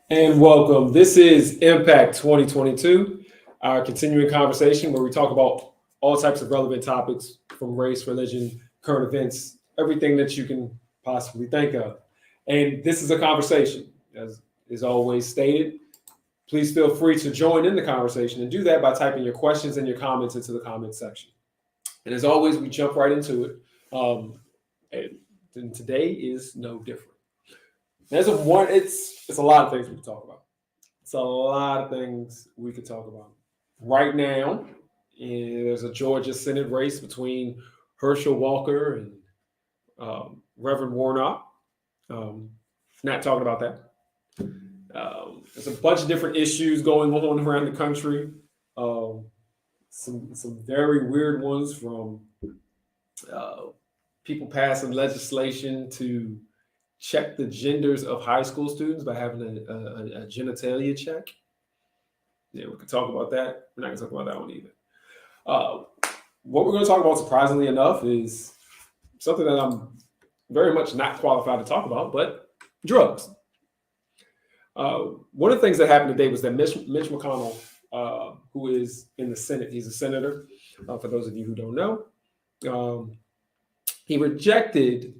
And welcome. This is Impact 2022, our continuing conversation where we talk about all types of relevant topics from race, religion, current events, everything that you can possibly think of. And this is a conversation, as is always stated. Please feel free to join in the conversation and do that by typing your questions and your comments into the comment section. And as always, we jump right into it. And today is no different. It's a lot of things we can talk about. It's a lot of things we could talk about. Right now, there's a Georgia Senate race between Herschel Walker and Reverend Warnock. Not talking about that. There's a bunch of different issues going on around the country. Some very weird ones from people passing legislation to check the genders of high school students by having a genitalia check. Yeah, we could talk about that. We're not going to talk about that one either. What we're going to talk about, surprisingly enough, is something that I'm very much not qualified to talk about, but drugs. One of the things that happened today was that Mitch McConnell, who is in the Senate, he's a senator, for those of you who don't know, he rejected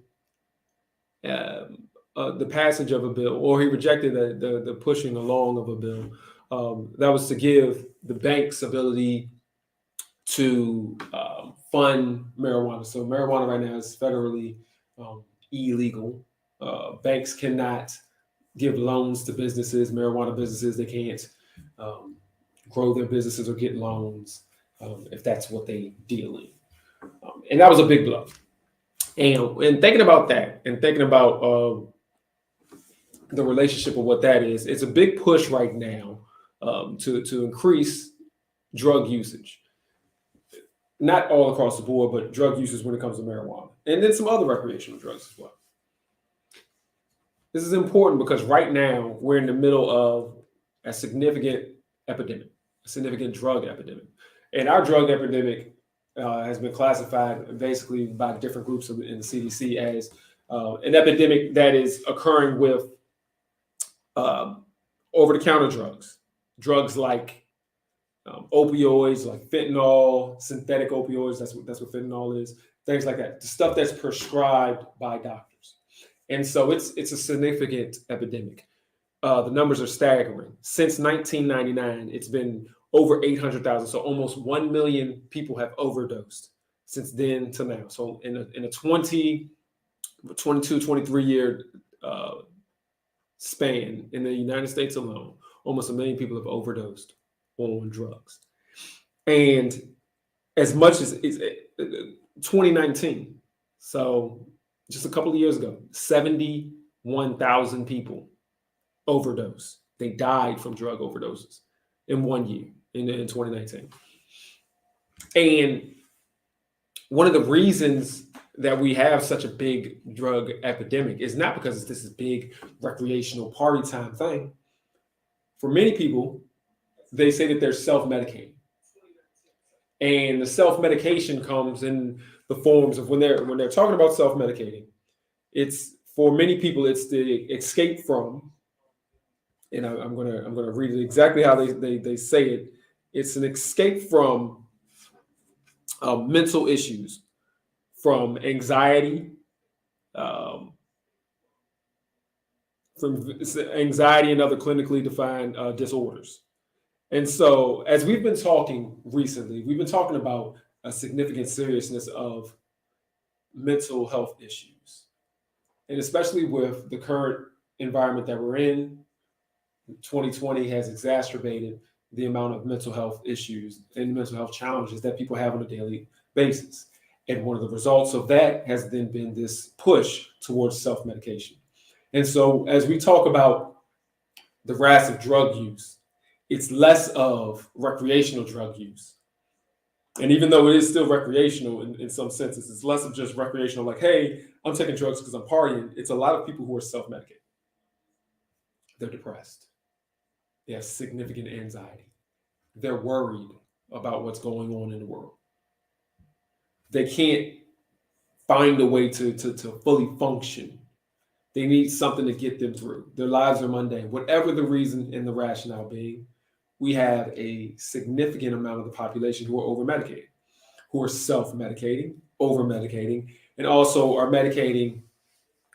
the passage of a bill, or he rejected the pushing along of a bill that was to give the banks ability to fund marijuana. So marijuana right now is federally illegal. Banks cannot give loans to businesses, marijuana businesses. They can't grow their businesses or get loans if that's what they deal in. And that was a big blow. And thinking about that and thinking about the relationship of what that is, it's a big push right now to increase drug usage. Not all across the board, but drug usage when it comes to marijuana. And then some other recreational drugs as well. This is important because right now we're in the middle of a significant epidemic, a significant drug epidemic. And our drug epidemic has been classified basically by different groups in the CDC as an epidemic that is occurring with over-the-counter drugs like opioids, like fentanyl, synthetic opioids. That's what fentanyl is. Things like that. The stuff that's prescribed by doctors, and so it's a significant epidemic. The numbers are staggering. Since 1999, it's been over 800,000. So almost 1 million people have overdosed since then to now. So in a 22, 23 year span in the United States alone, almost 1 million people have overdosed on drugs. And as much as 2019, so just a couple of years ago, 71,000 people overdosed. They died from drug overdoses in 1 year in 2019. And one of the reasons that we have such a big drug epidemic is not because this is big recreational party time thing. For many people, they say that they're self-medicating. And the self-medication comes in the forms of when they're talking about self-medicating, it's for many people, it's the escape from, and I'm gonna read it exactly how they say it. It's an escape from mental issues, from anxiety, from anxiety and other clinically defined disorders. And so, as we've been talking recently, we've been talking about a significant seriousness of mental health issues, and especially with the current environment that we're in. 2020 has exacerbated the amount of mental health issues and mental health challenges that people have on a daily basis. And one of the results of that has then been this push towards self-medication. And so as we talk about the rise of drug use, it's less of recreational drug use. And even though it is still recreational in some senses, it's less of just recreational, like, hey, I'm taking drugs because I'm partying. It's a lot of people who are self-medicated. They're depressed. They have significant anxiety. They're worried about what's going on in the world. They can't find a way to fully function. They need something to get them through. Their lives are mundane. Whatever the reason and the rationale being, we have a significant amount of the population who are over-medicated, who are self-medicating, over-medicating, and also are medicating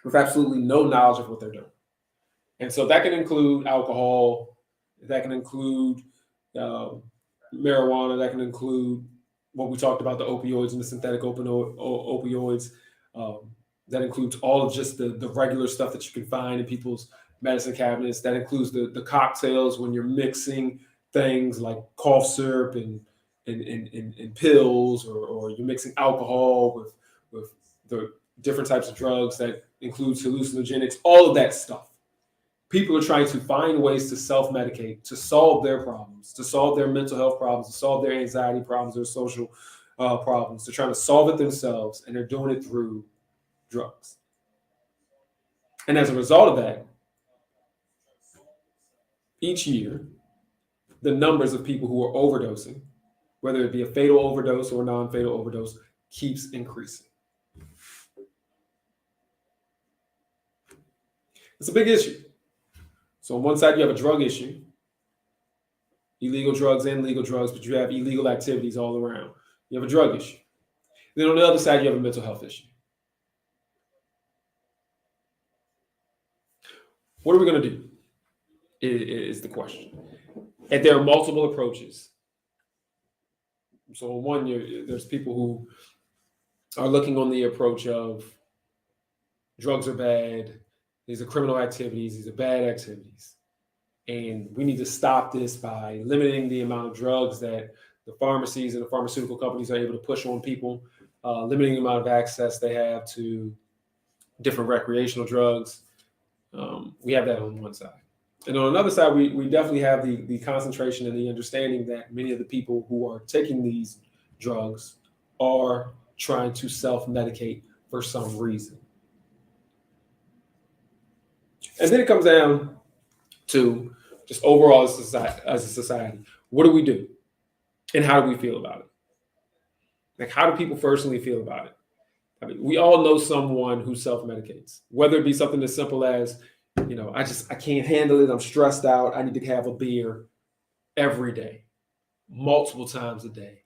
with absolutely no knowledge of what they're doing. And so that can include alcohol, that can include marijuana, that can include what we talked about, the opioids and the synthetic opioids. That includes all of just the regular stuff that you can find in people's medicine cabinets. That includes the cocktails when you're mixing things like cough syrup and pills, or you're mixing alcohol with the different types of drugs. That includes hallucinogenics, all of that stuff. People are trying to find ways to self-medicate, to solve their problems, to solve their mental health problems, to solve their anxiety problems, their social problems. They're trying to solve it themselves, and they're doing it through drugs. And as a result of that, each year, the numbers of people who are overdosing, whether it be a fatal overdose or a non-fatal overdose, keeps increasing. It's a big issue. So on one side, you have a drug issue, illegal drugs and legal drugs, but you have illegal activities all around. You have a drug issue. Then on the other side, you have a mental health issue. What are we going to do is the question. And there are multiple approaches. So on one, there's people who are looking on the approach of drugs are bad, these are criminal activities, these are bad activities. And we need to stop this by limiting the amount of drugs that the pharmacies and the pharmaceutical companies are able to push on people, limiting the amount of access they have to different recreational drugs. We have that on one side. And on another side, we definitely have the concentration and the understanding that many of the people who are taking these drugs are trying to self-medicate for some reason. And then it comes down to just overall as a society, what do we do? And how do we feel about it? Like, how do people personally feel about it? I mean, we all know someone who self-medicates, whether it be something as simple as, I can't handle it. I'm stressed out. I need to have a beer every day, multiple times a day.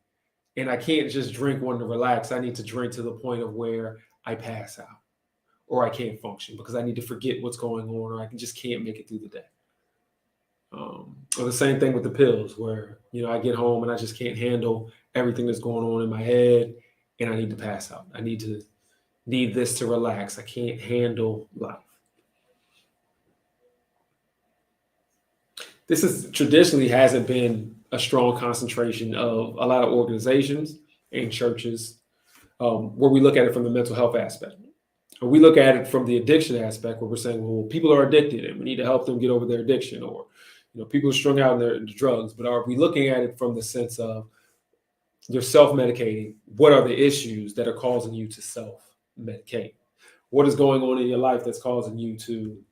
And I can't just drink one to relax. I need to drink to the point of where I pass out or I can't function because I need to forget what's going on, or I just can't make it through the day. Or the same thing with the pills where, I get home and I just can't handle everything that's going on in my head and I need to pass out. I need this to relax. I can't handle life. This is traditionally hasn't been a strong concentration of a lot of organizations and churches where we look at it from the mental health aspect. Or we look at it from the addiction aspect where we're saying, well, people are addicted and we need to help them get over their addiction, or people are strung out in their drugs. But are we looking at it from the sense of you're self-medicating? What are the issues that are causing you to self-medicate? What is going on in your life that's causing you to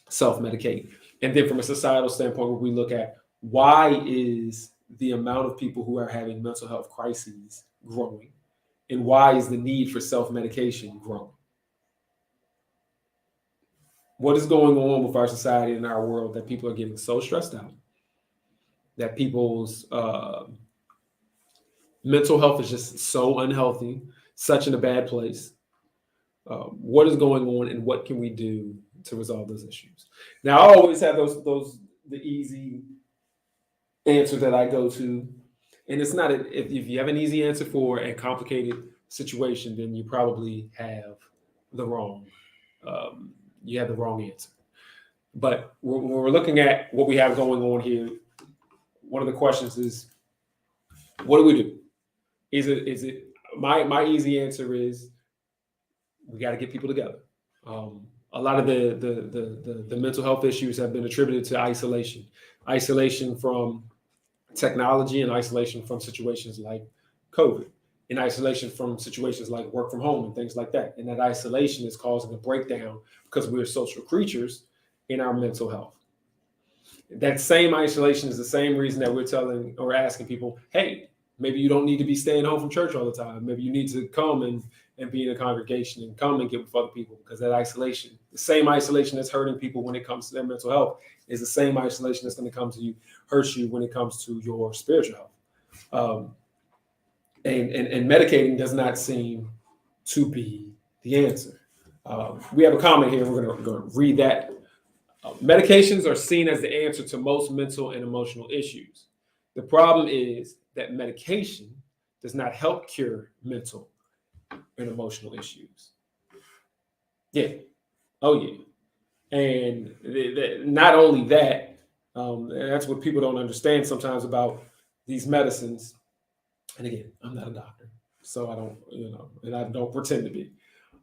self-medicate? And then from a societal standpoint, where we look at why is the amount of people who are having mental health crises growing? And why is the need for self-medication growing? What is going on with our society and our world that people are getting so stressed out, that people's mental health is just so unhealthy, such in a bad place? What is going on, and what can we do to resolve those issues? Now, I always have the easy answer that I go to, and it's not if you have an easy answer for a complicated situation, then you probably have the wrong answer. But when we're looking at what we have going on here, one of the questions is, what do we do? Is it my easy answer is we got to get people together. A lot of the mental health issues have been attributed to isolation from technology, and isolation from situations like COVID, in isolation from situations like work from home and things like that. And that isolation is causing a breakdown because we're social creatures in our mental health. That same isolation is the same reason that we're telling or asking people, hey, maybe you don't need to be staying home from church all the time. Maybe you need to come and be in a congregation and come and get with other people, because that isolation, the same isolation that's hurting people when it comes to their mental health, is the same isolation that's going to come to you, hurt you when it comes to your spiritual health. And medicating does not seem to be the answer. We have a comment here. We're going to read that. Medications are seen as the answer to most mental and emotional issues. The problem is that medication does not help cure mental and emotional issues. Yeah. Oh, yeah. And not only that, that's what people don't understand sometimes about these medicines. And again, I'm not a doctor, so I don't, and I don't pretend to be.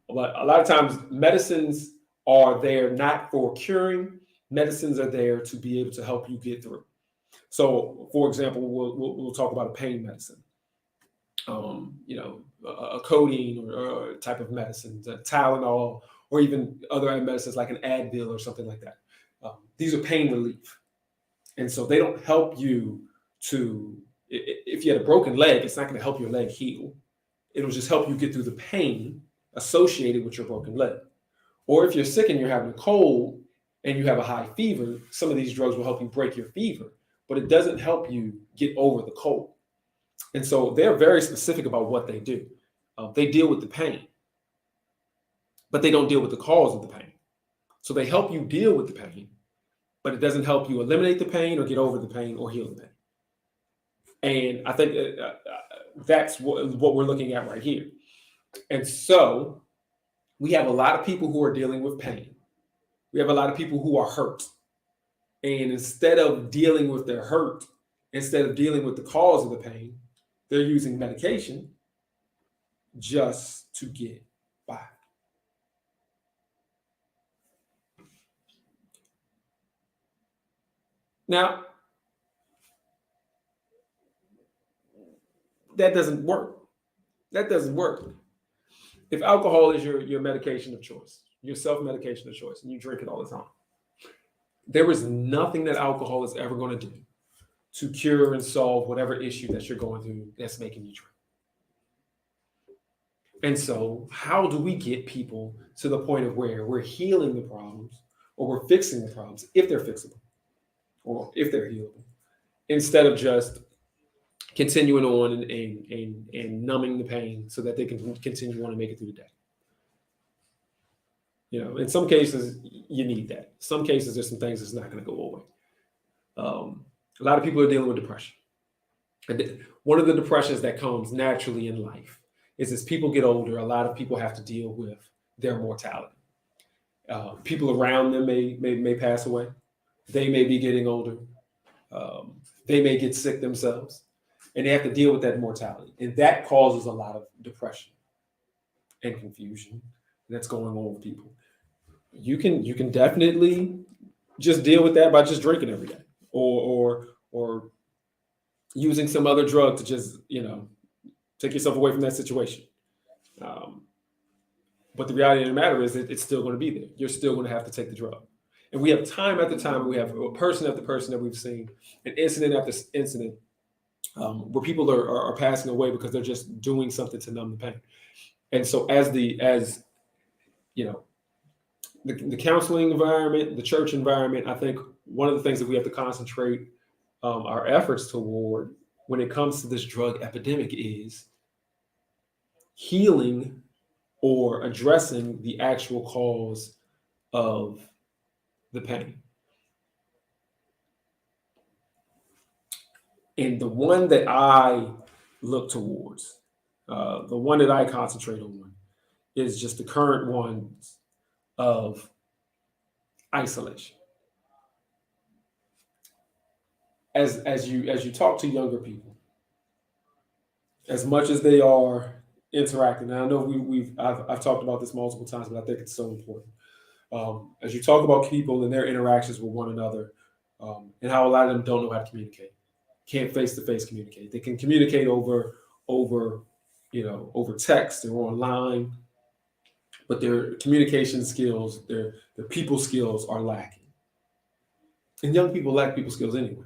But a lot of times medicines are there not for curing. Medicines are there to be able to help you get through. So, for example, we'll talk about a pain medicine, a codeine or type of medicine, Tylenol, or even other medicines like an Advil or something like that. These are pain relief. And so they don't help you to, if you had a broken leg, it's not going to help your leg heal. It'll just help you get through the pain associated with your broken leg. Or if you're sick and you're having a cold and you have a high fever, some of these drugs will help you break your fever, but it doesn't help you get over the cold. And so they're very specific about what they do. They deal with the pain, but they don't deal with the cause of the pain. So they help you deal with the pain, but it doesn't help you eliminate the pain or get over the pain or heal the pain. And I think that's what we're looking at right here. And so we have a lot of people who are dealing with pain. We have a lot of people who are hurt. And instead of dealing with their hurt, instead of dealing with the cause of the pain, they're using medication just to get by. Now, that doesn't work. That doesn't work. If alcohol is your medication of choice, your self-medication of choice, and you drink it all the time, there is nothing that alcohol is ever going to do to cure and solve whatever issue that you're going through that's making you drink. And so how do we get people to the point of where we're healing the problems, or we're fixing the problems if they're fixable or if they're healable, instead of just continuing on and numbing the pain so that they can continue on and make it through the day? In some cases, you need that. Some cases, there's some things that's not going to go away. A lot of people are dealing with depression. And one of the depressions that comes naturally in life is as people get older, a lot of people have to deal with their mortality. People around them may pass away. They may be getting older. They may get sick themselves, and they have to deal with that mortality. And that causes a lot of depression and confusion that's going on with people. You can definitely just deal with that by just drinking every day, or using some other drug to just take yourself away from that situation. But the reality of the matter is that it's still going to be there. You're still going to have to take the drug. And we have time after time, we have person after person that we've seen, an incident after incident, where people are passing away because they're just doing something to numb the pain. And so as the counseling environment, the church environment, I think one of the things that we have to concentrate our efforts toward when it comes to this drug epidemic is healing or addressing the actual cause of the pain. And the one that I look towards, the one that I concentrate on, is just the current ones of isolation. As you talk to younger people, as much as they are interacting, and I know I've talked about this multiple times, but I think it's so important. As you talk about people and their interactions with one another, and how a lot of them don't know how to communicate, can't face-to-face communicate. They can communicate over text or online, but their communication skills, their people skills are lacking. And young people lack people skills anyway.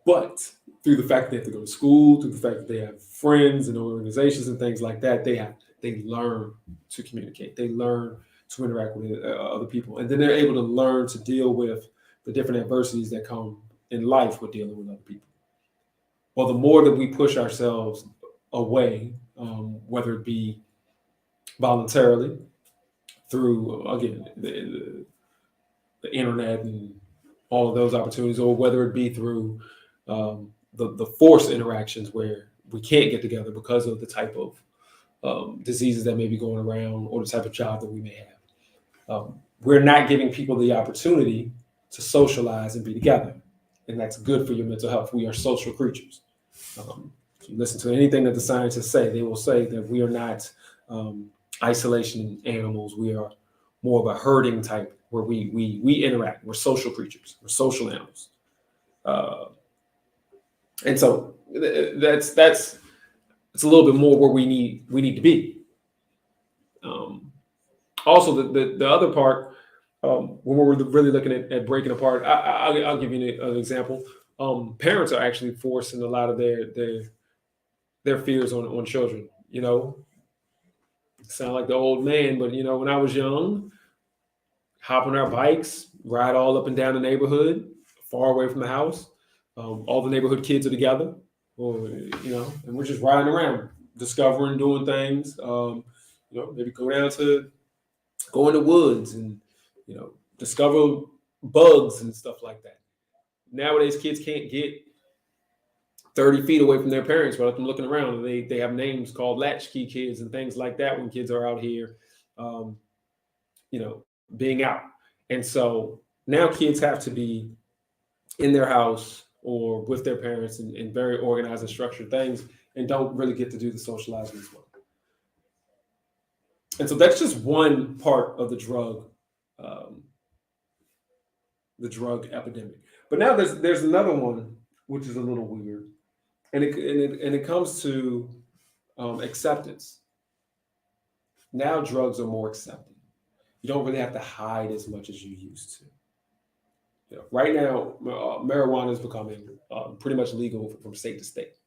But through the fact that they have to go to school, through the fact that they have friends and organizations and things like that, they they learn to communicate. They learn to interact with other people, and then they're able to learn to deal with the different adversities that come in life with dealing with other people. Well, the more that we push ourselves away, whether it be voluntarily through, again, the internet and all of those opportunities, or whether it be through the forced interactions where we can't get together because of the type of diseases that may be going around or the type of job that we may have. We're not giving people the opportunity to socialize and be together. And that's good for your mental health. We are social creatures. If you listen to anything that the scientists say, they will say that we are not isolation animals. We are more of a herding type where we interact. We're social creatures. We're social animals. And so that's it's a little bit more where we need to be. Also, the other part, when we're really looking at breaking apart, I'll give you an example. Parents are actually forcing a lot of their fears on children. You know, sound like the old man, but you know, when I was young, hop on our bikes, ride all up and down the neighborhood, far away from the house. All the neighborhood kids are together, or you know, and we're just riding around, discovering, doing things. You know, maybe go in the woods and you know discover bugs and stuff like that. Nowadays, kids can't get 30 feet away from their parents without them looking around. And they have names called latchkey kids and things like that when kids are out here, you know, being out. And so now kids have to be in their house or with their parents in very organized and structured things and don't really get to do the socializing as well. And so that's just one part of the drug epidemic. But now there's another one which is a little weird, and it comes to acceptance. Now drugs are more accepted. You don't really have to hide as much as you used to. You know, right now, marijuana is becoming pretty much legal from state to state.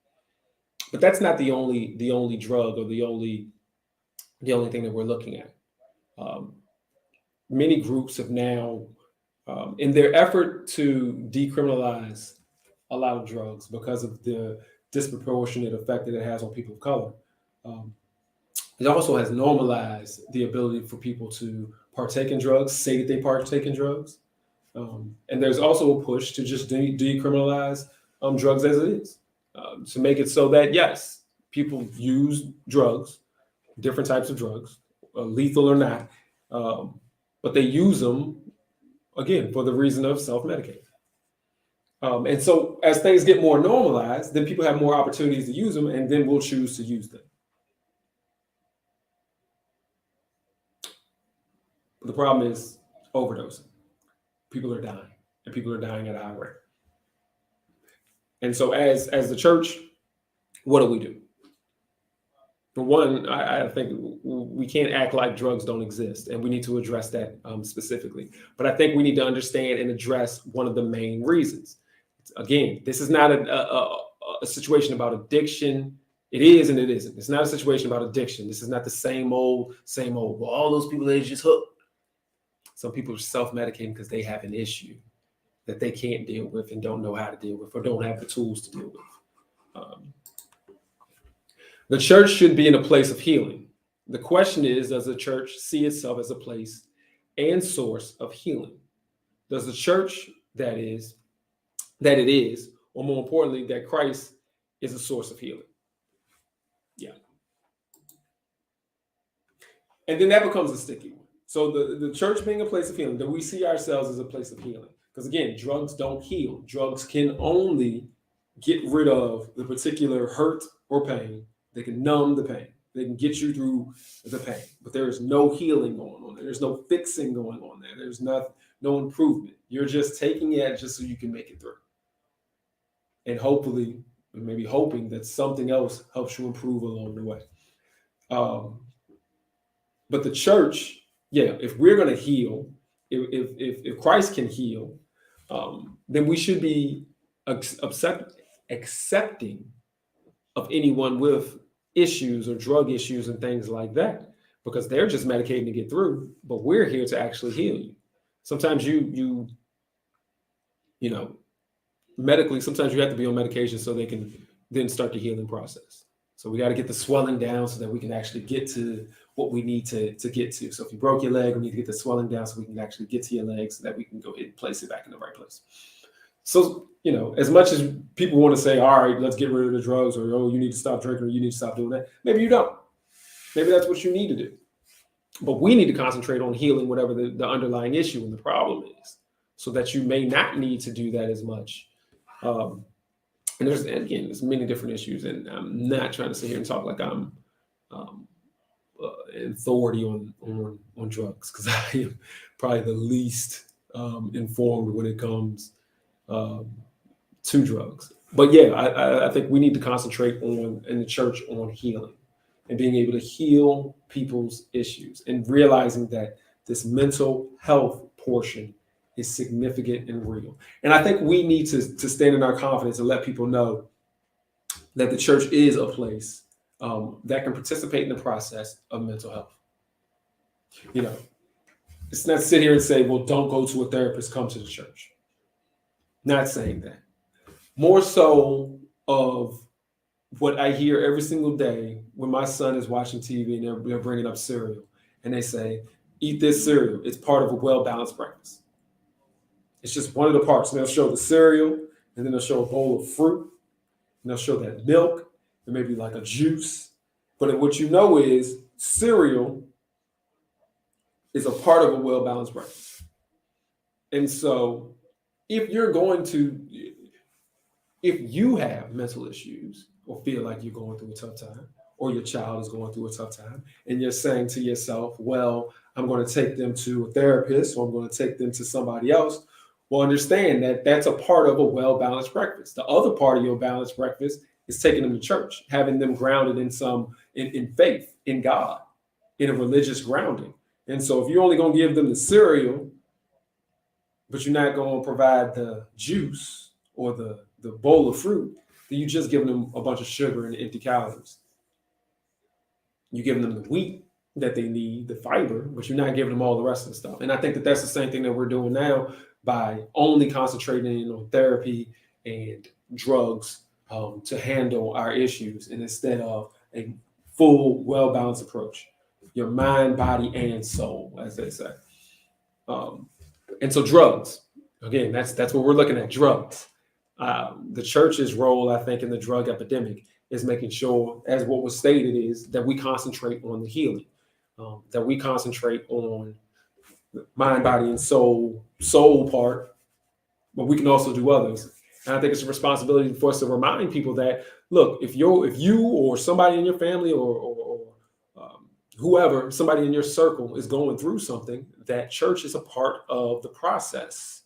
But that's not the only drug or the only thing that we're looking at. Many groups have now, in their effort to decriminalize a lot of drugs because of the disproportionate effect that it has on people of color, it also has normalized the ability for people to partake in drugs, say that they partake in drugs. And there's also a push to just decriminalize drugs as it is, to make it so that, yes, people use drugs, different types of drugs, lethal or not, but they use them, again, for the reason of self-medicating. And so as things get more normalized, then people have more opportunities to use them, and then we'll choose to use them. But the problem is overdosing. People are dying, and people are dying at a high rate. And so as the church, what do? For one, I think we can't act like drugs don't exist, and we need to address that specifically. But I think we need to understand and address one of the main reasons. Again, this is not a situation about addiction. It is and it isn't. It's not a situation about addiction. This is not the same old. Well, all those people, they just hooked. Some people are self-medicating because they have an issue that they can't deal with and don't know how to deal with or don't have the tools to deal with. The church should be in a place of healing. The question is, does the church see itself as a place and source of healing? Does the church that it is, or more importantly, that Christ is a source of healing? Yeah. And then that becomes a sticky one. So the church being a place of healing, do we see ourselves as a place of healing? Because again, drugs don't heal. Drugs can only get rid of the particular hurt or pain. They can numb the pain. They can get you through the pain. But there is no healing going on there. There's no fixing going on there. There's no improvement. You're just taking it just so you can make it through. And hopefully, maybe hoping that something else helps you improve along the way. But the church, yeah, if we're going to heal, if Christ can heal, then we should be accepting of anyone with issues or drug issues and things like that, because they're just medicating to get through, but we're here to actually heal you. Sometimes you know, medically, sometimes you have to be on medication so they can then start the healing process. So we got to get the swelling down so that we can actually get to what we need to get to. So if you broke your leg, we need to get the swelling down so we can actually get to your leg so that we can go ahead and place it back in the right place. So, as much as people want to say, all right, let's get rid of the drugs, or, oh, you need to stop drinking, or you need to stop doing that. Maybe you don't. Maybe that's what you need to do. But we need to concentrate on healing whatever the underlying issue and the problem is, so that you may not need to do that as much. And there's many different issues, and I'm not trying to sit here and talk like I'm authority on drugs, because I am probably the least informed when it comes to drugs. But yeah, I think we need to concentrate in the church on healing and being able to heal people's issues, and realizing that this mental health portion is significant and real. And I think we need to stand in our confidence and let people know that the church is a place that can participate in the process of mental health. It's not sit here and say, well, don't go to a therapist, come to the church. Not saying that. More so of what I hear every single day when my son is watching TV and they're bringing up cereal, and they say, eat this cereal. It's part of a well-balanced breakfast. It's just one of the parts. And they'll show the cereal, and then they'll show a bowl of fruit, and they'll show that milk, and maybe like a juice. But what you know is cereal is a part of a well-balanced breakfast. And so if you have mental issues, or feel like you're going through a tough time, or your child is going through a tough time, and you're saying to yourself, well, I'm going to take them to a therapist, or I'm going to take them to somebody else. Well, understand that that's a part of a well-balanced breakfast. The other part of your balanced breakfast is taking them to church, having them grounded in faith, in God, in a religious grounding. And so if you're only going to give them the cereal, but you're not going to provide the juice or the bowl of fruit, then you're just giving them a bunch of sugar and empty calories. You're giving them the wheat that they need, the fiber, but you're not giving them all the rest of the stuff. And I think that that's the same thing that we're doing now by only concentrating on therapy and drugs to handle our issues, and instead of a full, well-balanced approach, your mind, body, and soul, as they say. And so drugs, again, that's what we're looking at, drugs. The church's role, I think, in the drug epidemic is making sure, as what was stated, is that we concentrate on the healing, that we concentrate on the mind, body, and soul part, but we can also do others. And I think it's a responsibility for us to remind people that, look, if you or somebody in your family or whoever, somebody in your circle is going through something, that church is a part of the process,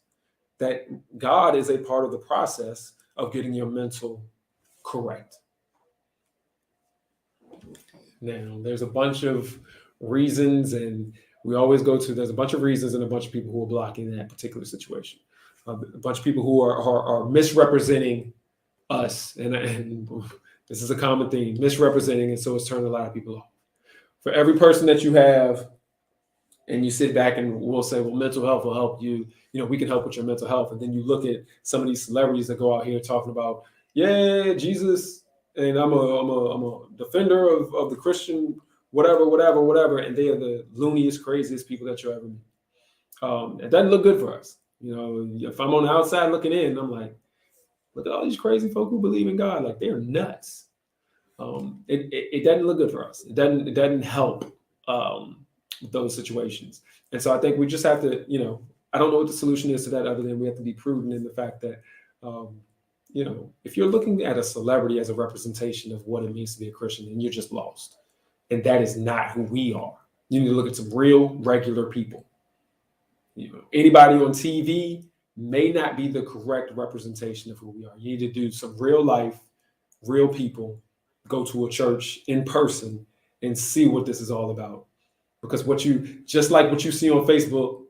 that God is a part of the process of getting your mental correct. Now, there's a bunch of reasons, and we always there's a bunch of reasons and a bunch of people who are blocking that particular situation. A bunch of people who are misrepresenting us, and this is a common theme, misrepresenting, and so it's turning a lot of people off. For every person that you have, and you sit back and we'll say, well, mental health will help you, we can help with your mental health. And then you look at some of these celebrities that go out here talking about, yeah, Jesus, and I'm a defender of the Christian, whatever, and they are the looniest, craziest people that you'll ever meet. It doesn't look good for us. If I'm on the outside looking in, I'm like, look at all these crazy folk who believe in God, like they're nuts. It doesn't look good for us. It doesn't help those situations. And so I think we just have to, I don't know what the solution is to that, other than we have to be prudent in the fact that, if you're looking at a celebrity as a representation of what it means to be a Christian, then you're just lost. And that is not who we are. You need to look at some real, regular people. Anybody on TV may not be the correct representation of who we are. You need to do some real life, real people, go to a church in person and see what this is all about. Because just like what you see on Facebook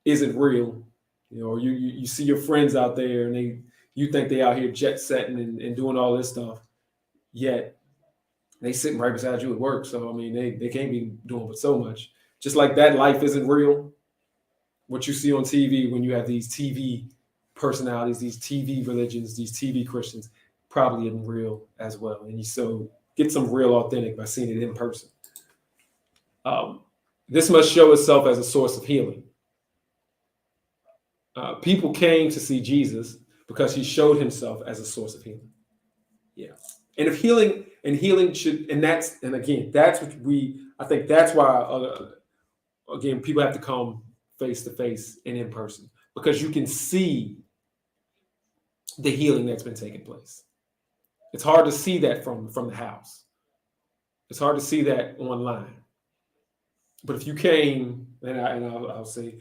isn't real. You see your friends out there and you think they out here jet setting and doing all this stuff. Yet They sitting right beside you at work. So I mean, they can't be doing but so much. Just like that, life isn't real. What you see on TV when you have these TV personalities, these TV religions, these TV Christians, probably isn't real as well. And you so get some real authentic by seeing it in person. This must show itself as a source of healing. People came to see Jesus because he showed himself as a source of healing. Yeah. And if healing should, and again, that's what I think that's why, again, people have to come face to face and in person, because you can see the healing that's been taking place. It's hard to see that from the house. It's hard to see that online. But if you came, and I'll say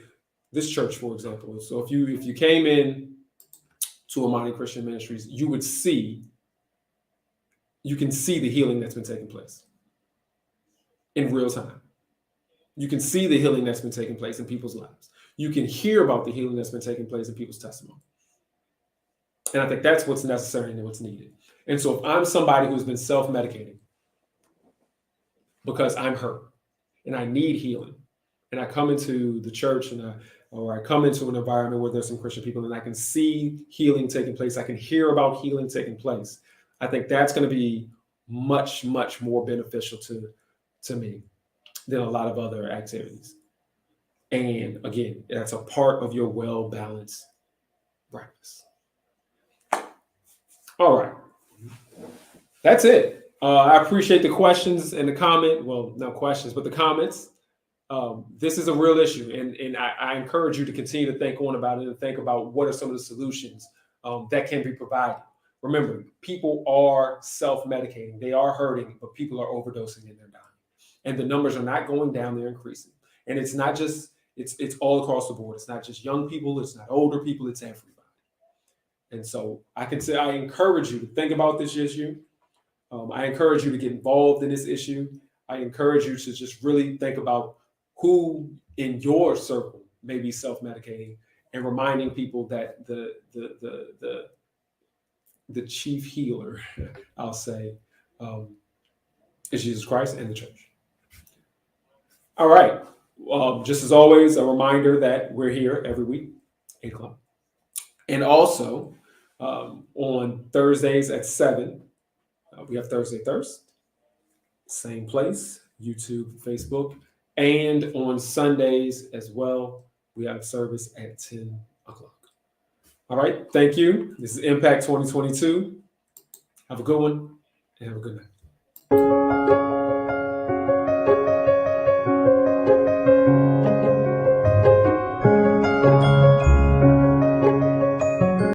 this church, for example. So if you came in to Amani Christian Ministries, you can see the healing that's been taking place in real time. You can see the healing that's been taking place in people's lives. You can hear about the healing that's been taking place in people's testimony. And I think that's what's necessary and what's needed. And so if I'm somebody who's been self-medicating because I'm hurt and I need healing, and I come into the church or I come into an environment where there's some Christian people and I can see healing taking place, I can hear about healing taking place, I think that's going to be much, much more beneficial to me than a lot of other activities. And again, that's a part of your well-balanced practice. All right. That's it. I appreciate the questions and the comment. Well, not questions, but the comments. This is a real issue. And I encourage you to continue to think on about it and think about what are some of the solutions that can be provided. Remember, people are self-medicating. They are hurting, but people are overdosing and they're dying. And the numbers are not going down, they're increasing. And it's not just, it's all across the board. It's not just young people, it's not older people, it's everybody. And so I encourage you to think about this issue. I encourage you to get involved in this issue. I encourage you to just really think about who in your circle may be self-medicating, and reminding people that the chief healer, I'll say, is Jesus Christ and the church. All right. Just as always, a reminder that we're here every week, 8 o'clock. And also on Thursdays at 7, we have Thursday Thirst, same place, YouTube, Facebook. And on Sundays as well, we have service at 10 o'clock. All right. Thank you. This is Impact 2022. Have a good one and have a good night.